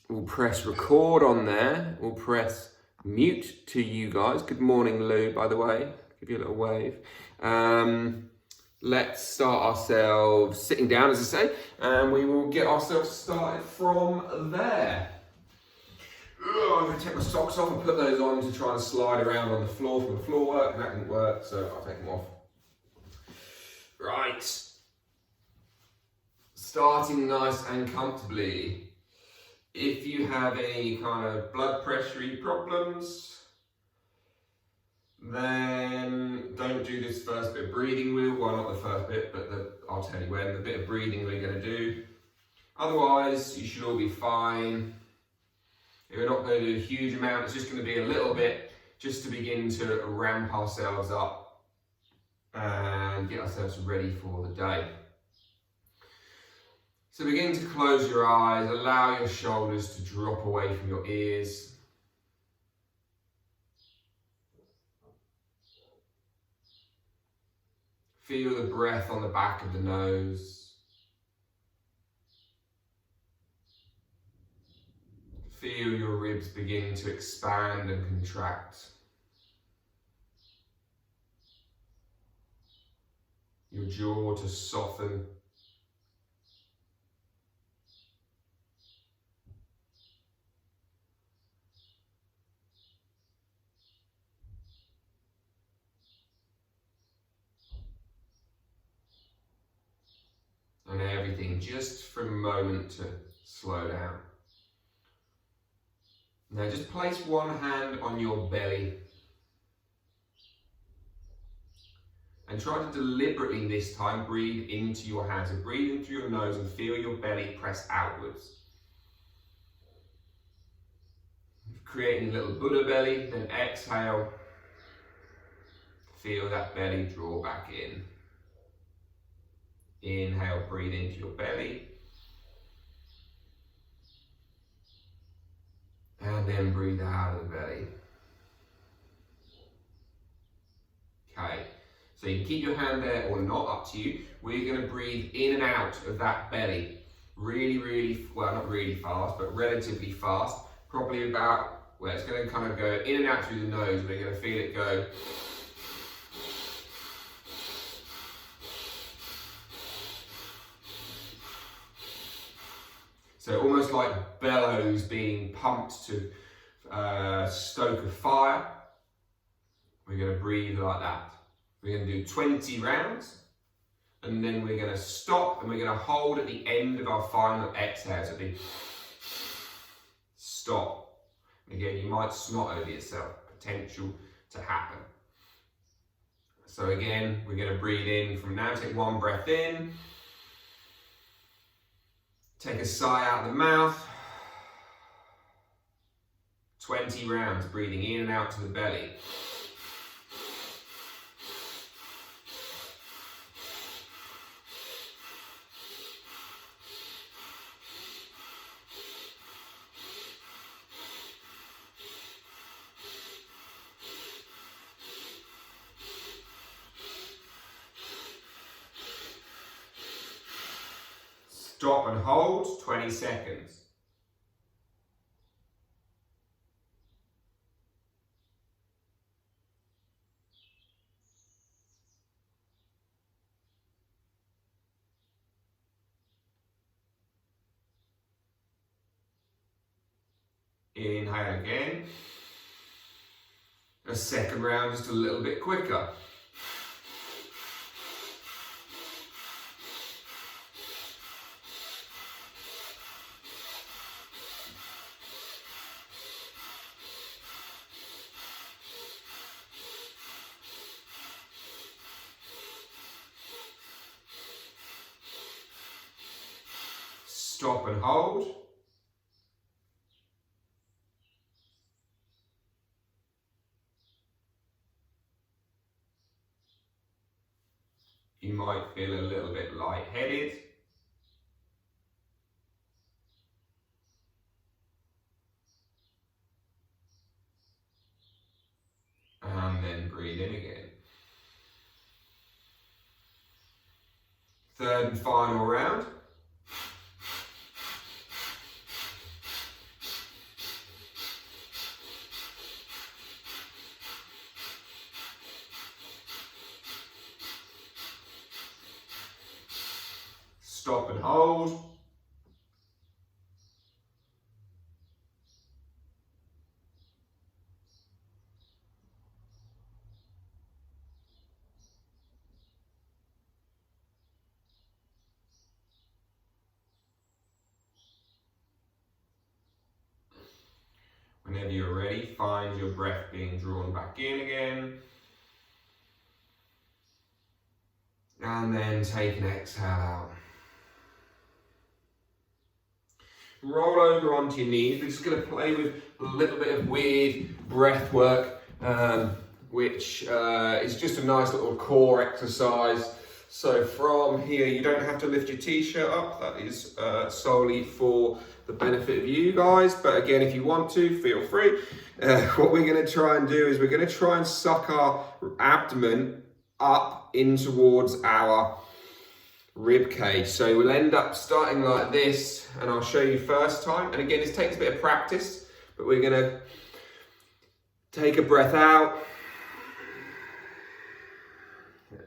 We'll press record on there. We'll press mute to you guys. Good morning, Lou, by the way. Give you a little wave. Let's start ourselves sitting down, as I say, and we will get ourselves started from there. I'm going to take my socks off and put those on to try and slide around on the floor from the floor work, and that didn't work, so I'll take them off. Right. Starting nice and comfortably. If you have any kind of blood pressure problems, then don't do this first bit of breathing wheel. Well, not the first bit, but I'll tell you when, the bit of breathing we're going to do. Otherwise, you should all be fine. We're not going to do a huge amount, it's just going to be a little bit, just to begin to ramp ourselves up and get ourselves ready for the day. So begin to close your eyes, allow your shoulders to drop away from your ears. Feel the breath on the back of the nose. Feel your ribs begin to expand and contract. Your jaw to soften. And everything just for a moment to slow down. Now just place one hand on your belly and try to deliberately this time breathe into your hands. So breathe in through your nose and feel your belly press outwards. Creating a little Buddha belly, then exhale. Feel that belly draw back in. Inhale, breathe into your belly. And then breathe out of the belly. Okay, so you can keep your hand there or not, up to you. We're going to breathe in and out of that belly. Really, well, not really fast, but relatively fast. Probably about, well, it's going to kind of go in and out through the nose. We're going to feel it go. So almost like bellows being pumped to stoke a fire. We're going to breathe like that. We're going to do 20 rounds. And then we're going to stop and we're going to hold at the end of our final exhale. So it'll be stop. Again, you might snot over yourself. Potential to happen. So again, we're going to breathe in from now. Take one breath in. Take a sigh out of the mouth. 20 rounds, breathing in and out to the belly. Stop and hold, 20 seconds. Inhale again. A second round, just a little bit quicker. Stop and hold. You might feel a little bit lightheaded. And then breathe in again. Third and final round. Stop and hold. Whenever you're ready, find your breath being drawn back in again. And then take an exhale out. Roll over onto your knees. We're just going to play with a little bit of weird breath work, which is just a nice little core exercise. So from here, you don't have to lift your t-shirt up. That is solely for the benefit of you guys. But again, if you want to, feel free. What we're going to try and do is we're going to try and suck our abdomen up in towards our rib cage. So we'll end up starting like this, and I'll show you first time. And again, this takes a bit of practice, but we're going to take a breath out,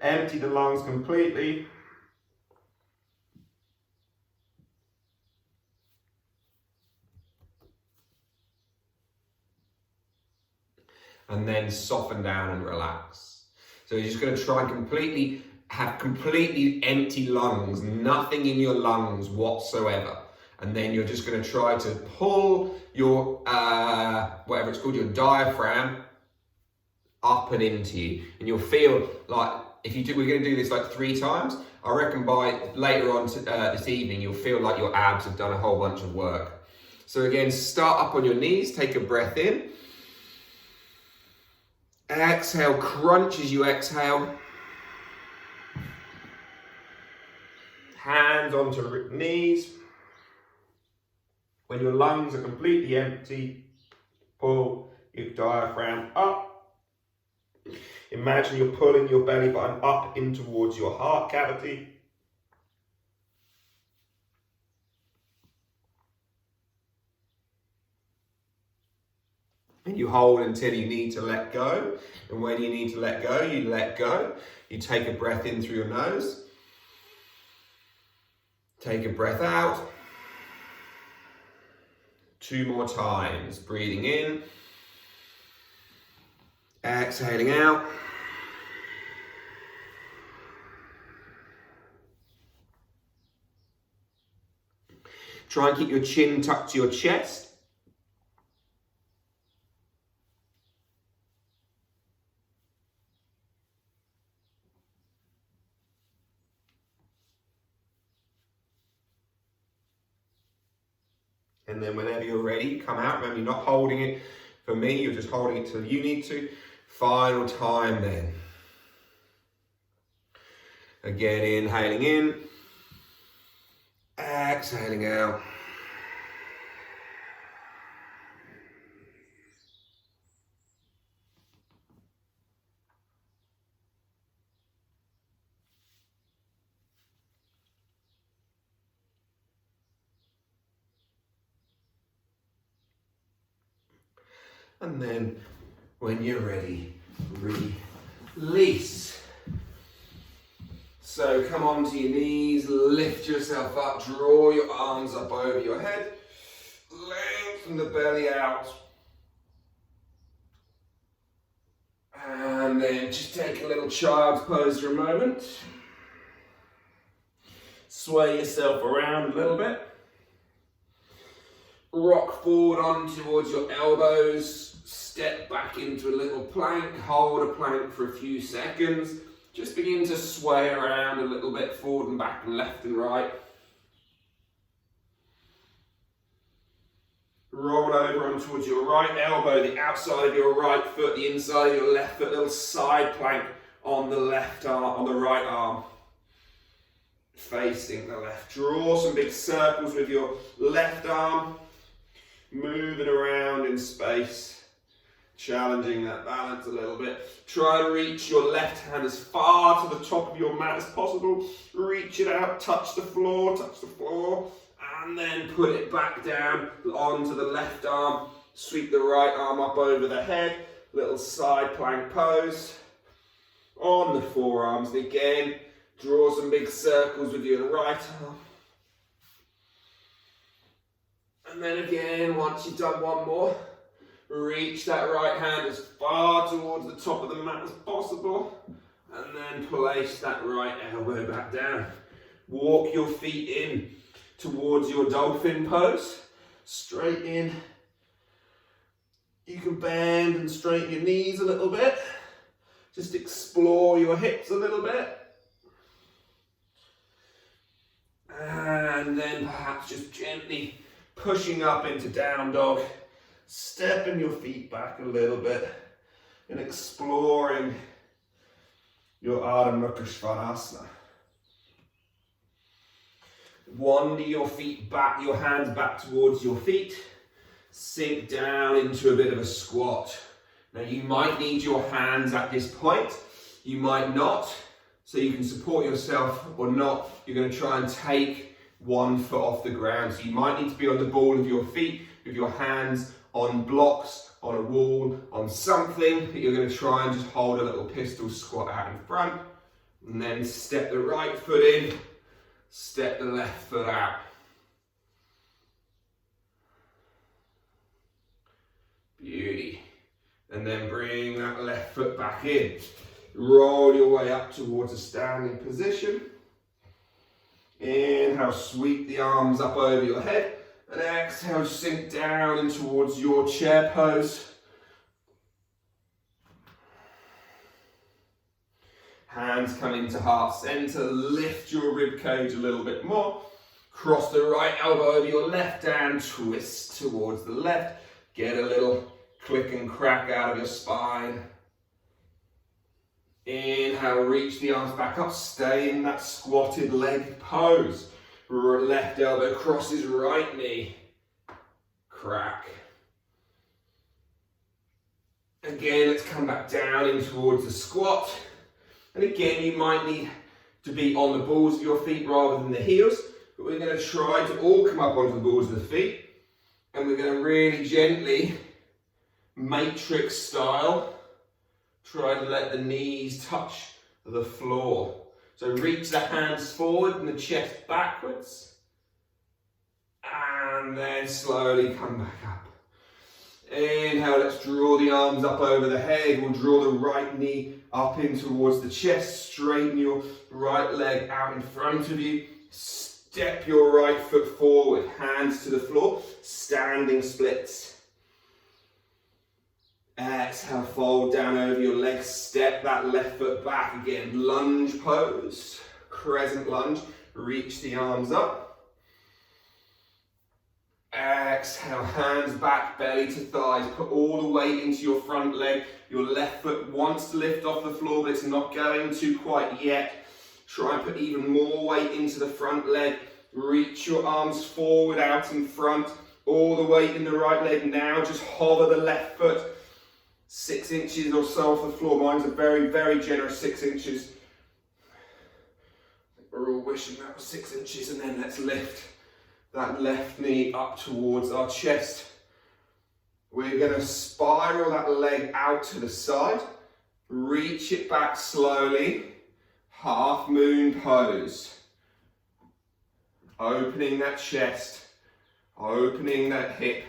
empty the lungs completely. And then soften down and relax. So you're just going to try and have completely empty lungs, nothing in your lungs whatsoever. And then you're just going to try to pull your, whatever it's called, your diaphragm up and into you. And you'll feel like, we're going to do this like 3 times. I reckon by later on this evening, you'll feel like your abs have done a whole bunch of work. So again, start up on your knees, take a breath in. Exhale, crunch as you exhale. Hands onto knees. When your lungs are completely empty, pull your diaphragm up. Imagine you're pulling your belly button up in towards your heart cavity. And you hold until you need to let go. And when you need to let go, you let go. You take a breath in through your nose. Take a breath out. 2 more times. Breathing in. Exhaling out. Try and keep your chin tucked to your chest. And then whenever you're ready, come out. Remember, you're not holding it for me, you're just holding it till you need to. Final time then. Again, inhaling in. Exhaling out. And then, when you're ready, release. So come onto your knees, lift yourself up, draw your arms up over your head, lengthen the belly out. And then just take a little child's pose for a moment. Sway yourself around a little bit. Rock forward on towards your elbows. Step back into a little plank. Hold a plank for a few seconds. Just begin to sway around a little bit, forward and back and left and right. Roll over on towards your right elbow, the outside of your right foot, the inside of your left foot, little side plank on the left arm, on the right arm. Facing the left. Draw some big circles with your left arm. Moving around in space. Challenging that balance a little bit. Try and reach your left hand as far to the top of your mat as possible. Reach it out, touch the floor, and then put it back down onto the left arm. Sweep the right arm up over the head. Little side plank pose. On the forearms, and again, draw some big circles with your right arm. And then again, once you've done one more, reach that right hand as far towards the top of the mat as possible. And then place that right elbow back down. Walk your feet in towards your dolphin pose. Straight in. You can bend and straighten your knees a little bit. Just explore your hips a little bit. And then perhaps just gently pushing up into down dog. Stepping your feet back a little bit and exploring your Ardha Mukha Svanasana. Wander your feet back, your hands back towards your feet. Sink down into a bit of a squat. Now you might need your hands at this point. You might not. So you can support yourself or not. You're going to try and take one foot off the ground. So you might need to be on the ball of your feet with your hands on blocks, on a wall, on something that you're going to try and just hold a little pistol squat out in front. And then step the right foot in, step the left foot out. Beauty. And then bring that left foot back in. Roll your way up towards a standing position. Inhale, sweep the arms up over your head. And exhale, sink down in towards your chair pose. Hands come into heart center. Lift your rib cage a little bit more. Cross the right elbow over your left hand. Twist towards the left. Get a little click and crack out of your spine. Inhale, reach the arms back up. Stay in that squatted leg pose. Left elbow crosses right knee. Crack. Again, let's come back down in towards the squat. And again, you might need to be on the balls of your feet rather than the heels. But we're going to try to all come up onto the balls of the feet. And we're going to really gently, matrix style, try to let the knees touch the floor. So reach the hands forward and the chest backwards. And then slowly come back up. Inhale, let's draw the arms up over the head. We'll draw the right knee up in towards the chest. Straighten your right leg out in front of you. Step your right foot forward. Hands to the floor. Standing splits. Exhale, fold down over your legs. Step that left foot back again. Lunge pose. Crescent lunge. Reach the arms up. Exhale, hands back, belly to thighs. Put all the weight into your front leg. Your left foot wants to lift off the floor, but it's not going to quite yet. Try and put even more weight into the front leg. Reach your arms forward, out in front. All the weight in the right leg now. Just hover the left foot 6 inches or so off the floor. Mine's a very, very generous 6 inches. We're all wishing that was 6 inches, and then let's lift that left knee up towards our chest. We're going to spiral that leg out to the side. Reach it back slowly. Half moon pose. Opening that chest. Opening that hip.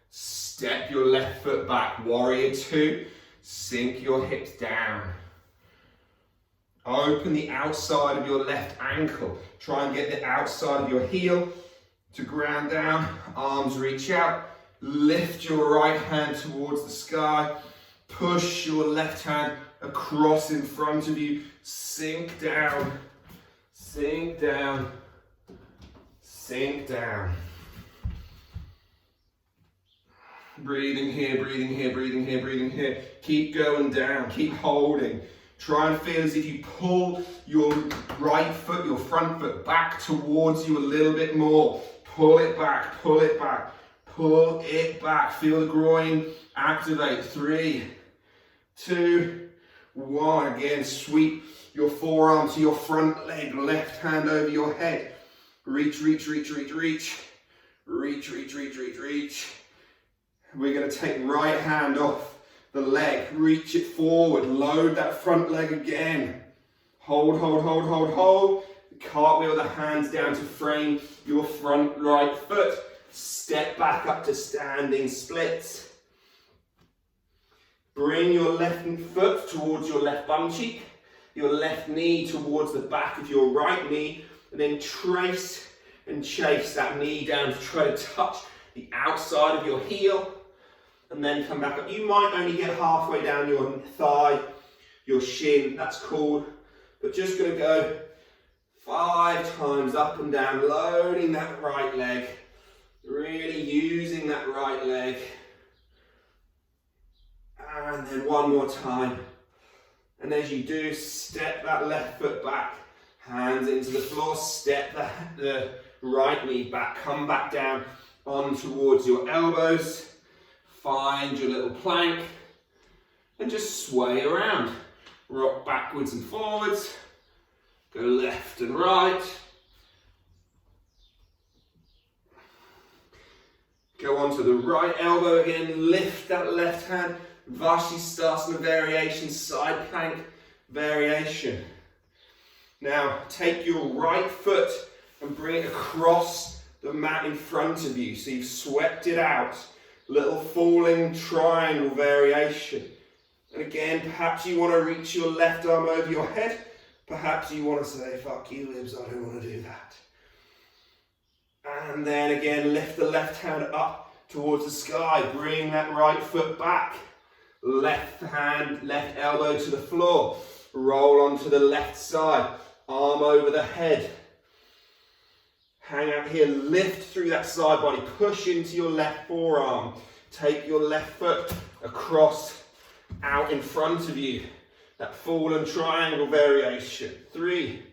Step your left foot back. Warrior 2. Sink your hips down. Open the outside of your left ankle. Try and get the outside of your heel to ground down. Arms reach out. Lift your right hand towards the sky. Push your left hand across in front of you. Sink down. Sink down. Sink down. Breathing here, breathing here, breathing here, breathing here. Keep going down. Keep holding. Try and feel as if you pull your right foot, your front foot back towards you a little bit more. Pull it back, pull it back, pull it back. Feel the groin activate. 3, 2, 1. Again, sweep your forearm to your front leg. Left hand over your head. Reach, reach, reach, reach, reach. Reach, reach, reach, reach, reach. We're going to take right hand off the leg. Reach it forward. Load that front leg again. Hold, hold, hold, hold, hold. Cartwheel the hands down to frame your front right foot. Step back up to standing splits. Bring your left foot towards your left bum cheek, your left knee towards the back of your right knee, and then trace and chase that knee down to try to touch the outside of your heel, and then come back up. You might only get halfway down your thigh, your shin, that's cool, but just going to go 5 times up and down, loading that right leg, really using that right leg. And then one more time. And as you do, step that left foot back, hands into the floor, step the right knee back, come back down on towards your elbows, find your little plank, and just sway around. Rock backwards and forwards, go left and right. Go onto the right elbow again, lift that left hand, Vashisthasana variation, side plank variation. Now take your right foot and bring it across the mat in front of you. So you've swept it out. Little falling triangle variation. And again, perhaps you want to reach your left arm over your head. Perhaps you want to say, fuck you, Libs, I don't want to do that. And then again, lift the left hand up towards the sky. Bring that right foot back. Left hand, left elbow to the floor. Roll onto the left side. Arm over the head. Hang out here, lift through that side body. Push into your left forearm. Take your left foot across, out in front of you. That fallen triangle variation. 3,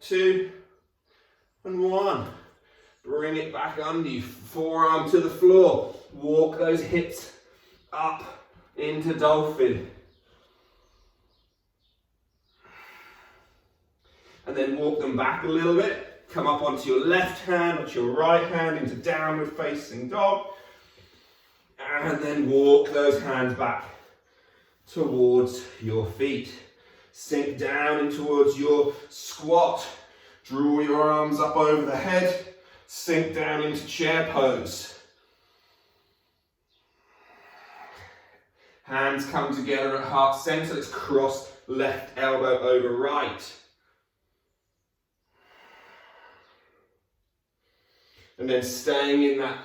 2, and 1. Bring it back under you. Forearm to the floor. Walk those hips up into dolphin. And then walk them back a little bit. Come up onto your left hand, onto your right hand, into downward facing dog. And then walk those hands back towards your feet. Sink down in towards your squat. Draw your arms up over the head. Sink down into chair pose. Hands come together at heart center. Let's cross left elbow over right. And then staying in that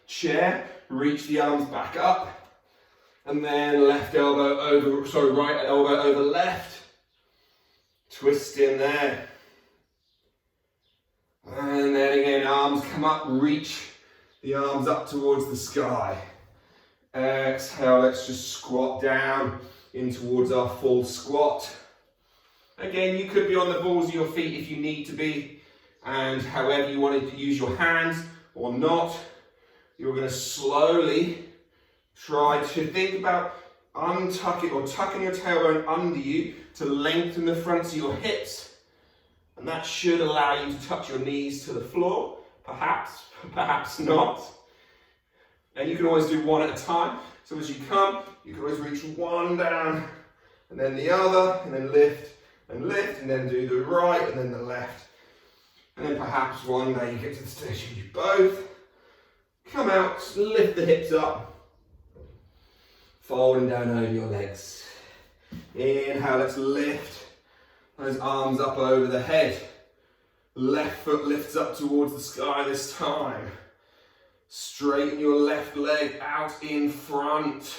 chair, reach the arms back up. And then right elbow over left. Twist in there. And then again, arms come up, reach the arms up towards the sky. Exhale, let's just squat down in towards our full squat. Again, you could be on the balls of your feet if you need to be, and however you want to use your hands or not. You're going to slowly try to think about untucking or tucking your tailbone under you to lengthen the fronts of your hips. And that should allow you to touch your knees to the floor, perhaps, perhaps not. And you can always do one at a time. So as you come, you can always reach one down, and then the other, and then lift, and then do the right, and then the left. And then perhaps one day you get to the stage where you both come out, lift the hips up, folding down over your legs. Inhale, let's lift those arms up over the head. Left foot lifts up towards the sky this time. Straighten your left leg out in front.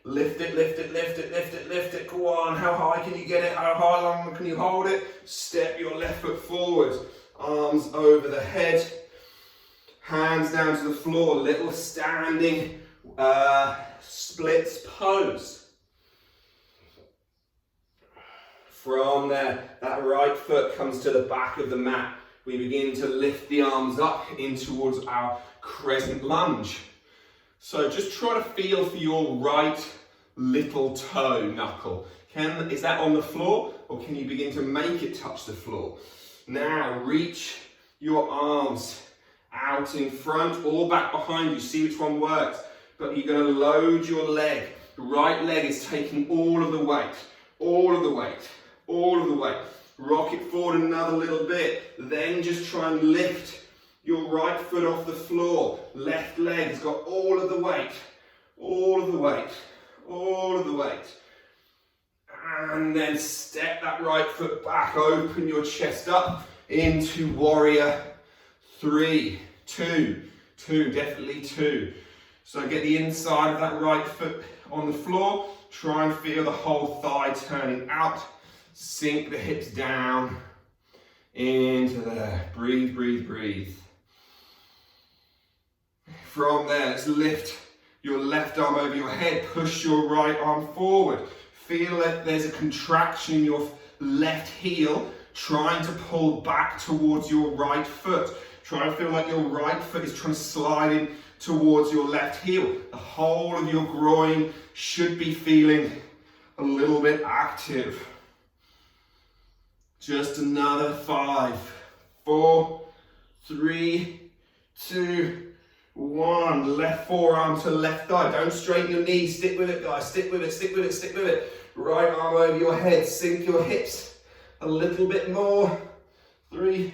Lift it, lift it, lift it, lift it, lift it. Go on, how high can you get it? How high long can you hold it? Step your left foot forward. Arms over the head. Hands down to the floor. Little standing splits pose. From there, that right foot comes to the back of the mat. We begin to lift the arms up in towards our crescent lunge. So just try to feel for your right little toe knuckle. Is that on the floor, or can you begin to make it touch the floor? Now reach your arms out in front or back behind you. See which one works. But you're going to load your leg. The right leg is taking all of the weight. All of the weight. All of the weight. Rock it forward another little bit. Then just try and lift your right foot off the floor. Left leg has got all of the weight, all of the weight, all of the weight. And then step that right foot back, open your chest up into warrior 3, 2, definitely 2. So get the inside of that right foot on the floor, try and feel the whole thigh turning out, sink the hips down into there, breathe, breathe, breathe. From there, let's lift your left arm over your head, push your right arm forward. Feel that there's a contraction in your left heel, trying to pull back towards your right foot. Try and feel like your right foot is trying to slide in towards your left heel. The whole of your groin should be feeling a little bit active. Just another 5, 4, 3, 2, 1. Left forearm to left thigh. Don't straighten your knees. Stick with it, guys. Stick with it, stick with it, stick with it. Right arm over your head. Sink your hips a little bit more. 3,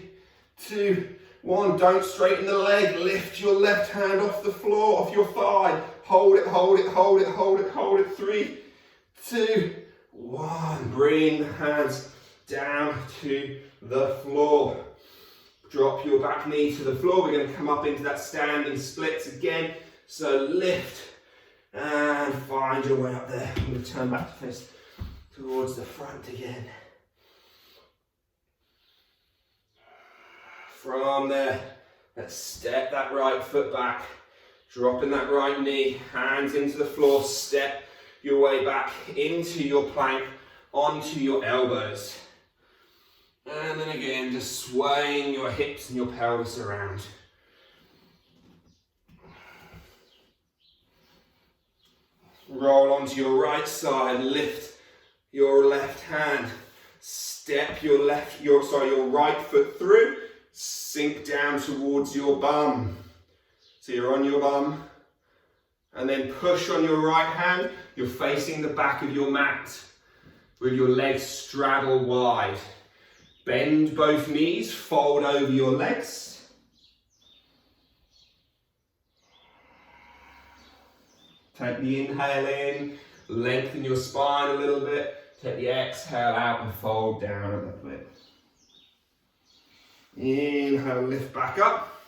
2, 1. Don't straighten the leg. Lift your left hand off the floor, off your thigh. Hold it, hold it, hold it, hold it, hold it. 3, 2, 1. Bring the hands down to the floor. Drop your back knee to the floor. We're going to come up into that standing splits again. So lift and find your way up there. I'm going to turn back to face towards the front again. From there, let's step that right foot back. Dropping that right knee, hands into the floor. Step your way back into your plank, onto your elbows. And then again, just swaying your hips and your pelvis around. Roll onto your right side, lift your left hand, step your right foot through, sink down towards your bum. So you're on your bum, and then push on your right hand, you're facing the back of your mat with your legs straddle wide. Bend both knees, fold over your legs. Take the inhale in, lengthen your spine a little bit. Take the exhale out and fold down a little bit. Inhale, lift back up.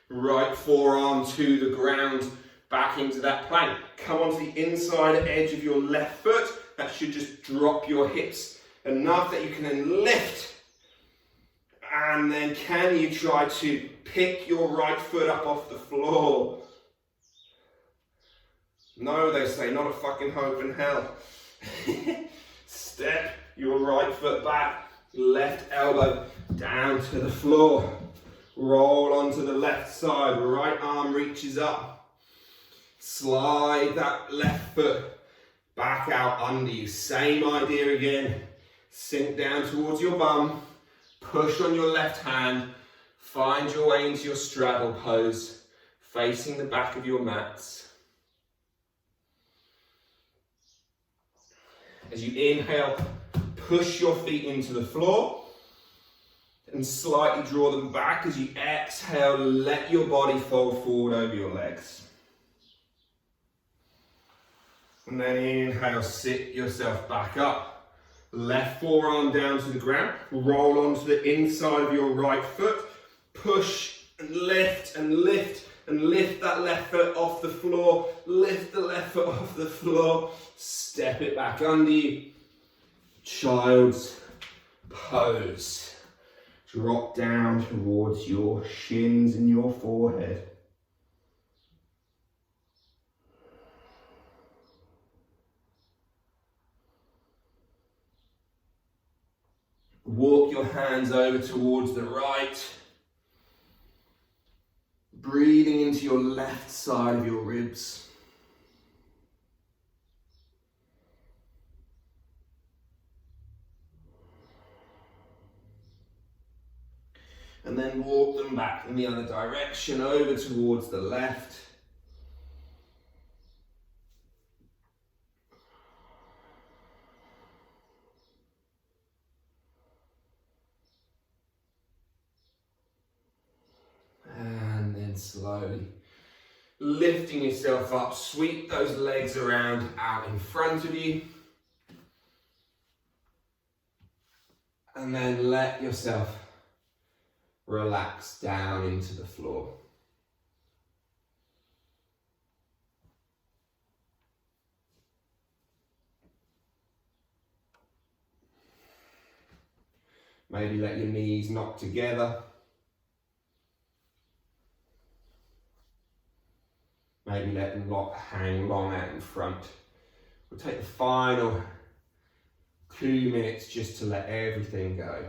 Right forearm to the ground, back into that plank. Come onto the inside edge of your left foot. That should just drop your hips enough that you can then lift. And then can you try to pick your right foot up off the floor? No, they say, not a fucking hope in hell. Step your right foot back, left elbow down to the floor. Roll onto the left side, right arm reaches up. Slide that left foot back out under you. Same idea again. Sink down towards your bum. Push on your left hand, find your way into your straddle pose, facing the back of your mats. As you inhale, push your feet into the floor and slightly draw them back. As you exhale, let your body fold forward over your legs. And then inhale, sit yourself back up. Left forearm down to the ground, roll onto the inside of your right foot, push and lift and lift and lift that left foot off the floor, lift the left foot off the floor, step it back under you, child's pose. Drop down towards your shins and your forehead. Walk your hands over towards the right. Breathing into your left side of your ribs. And then walk them back in the other direction, over towards the left. then slowly lifting yourself up, sweep those legs around out in front of you. And then let yourself relax down into the floor. Maybe let your knees knock together. Maybe let them hang long out in front. We'll take the final 2 minutes just to let everything go.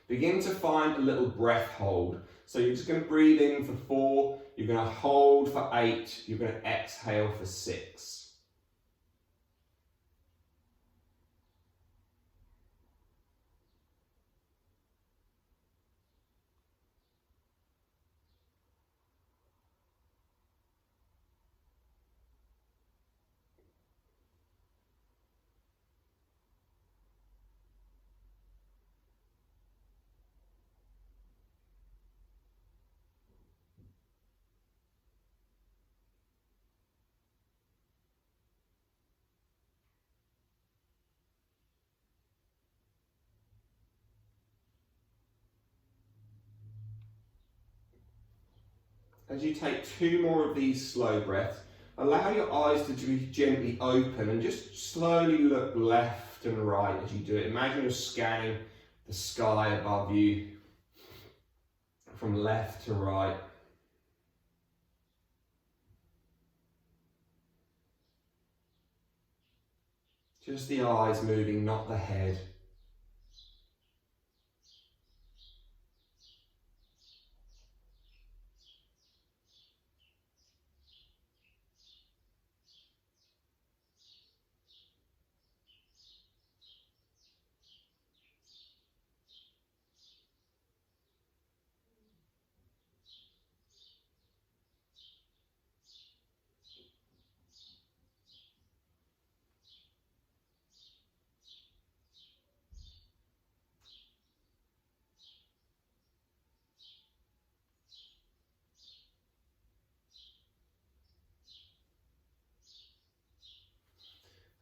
Begin to find a little breath hold. So you're just going to breathe in for 4, you're going to hold for 8, you're going to exhale for 6. As you take 2 more of these slow breaths, allow your eyes to be gently open and just slowly look left and right as you do it. Imagine you're scanning the sky above you from left to right. Just the eyes moving, not the head.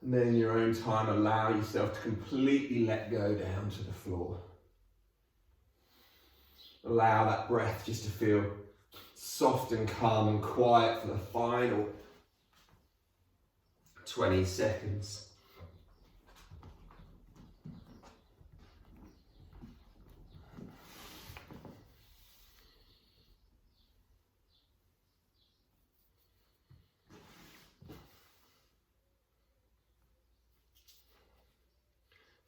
And then in your own time, allow yourself to completely let go down to the floor. Allow that breath just to feel soft and calm and quiet for the final 20 seconds.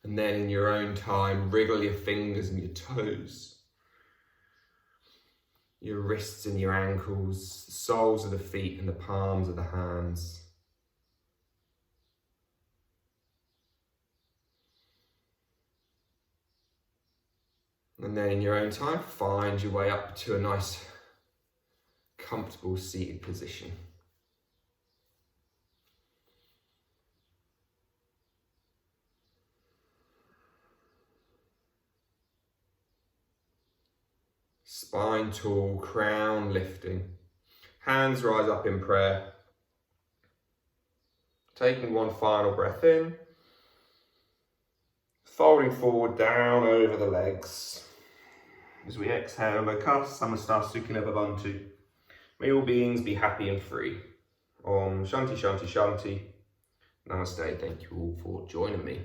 And then in your own time, wriggle your fingers and your toes, your wrists and your ankles, the soles of the feet and the palms of the hands. And then in your own time, find your way up to a nice, comfortable seated position. Spine tall, crown lifting. Hands rise up in prayer. Taking one final breath in. Folding forward down over the legs. As we exhale, Lokha Samasta Sukhina Bhavantu. May all beings be happy and free. Om Shanti Shanti Shanti. Namaste. Thank you all for joining me.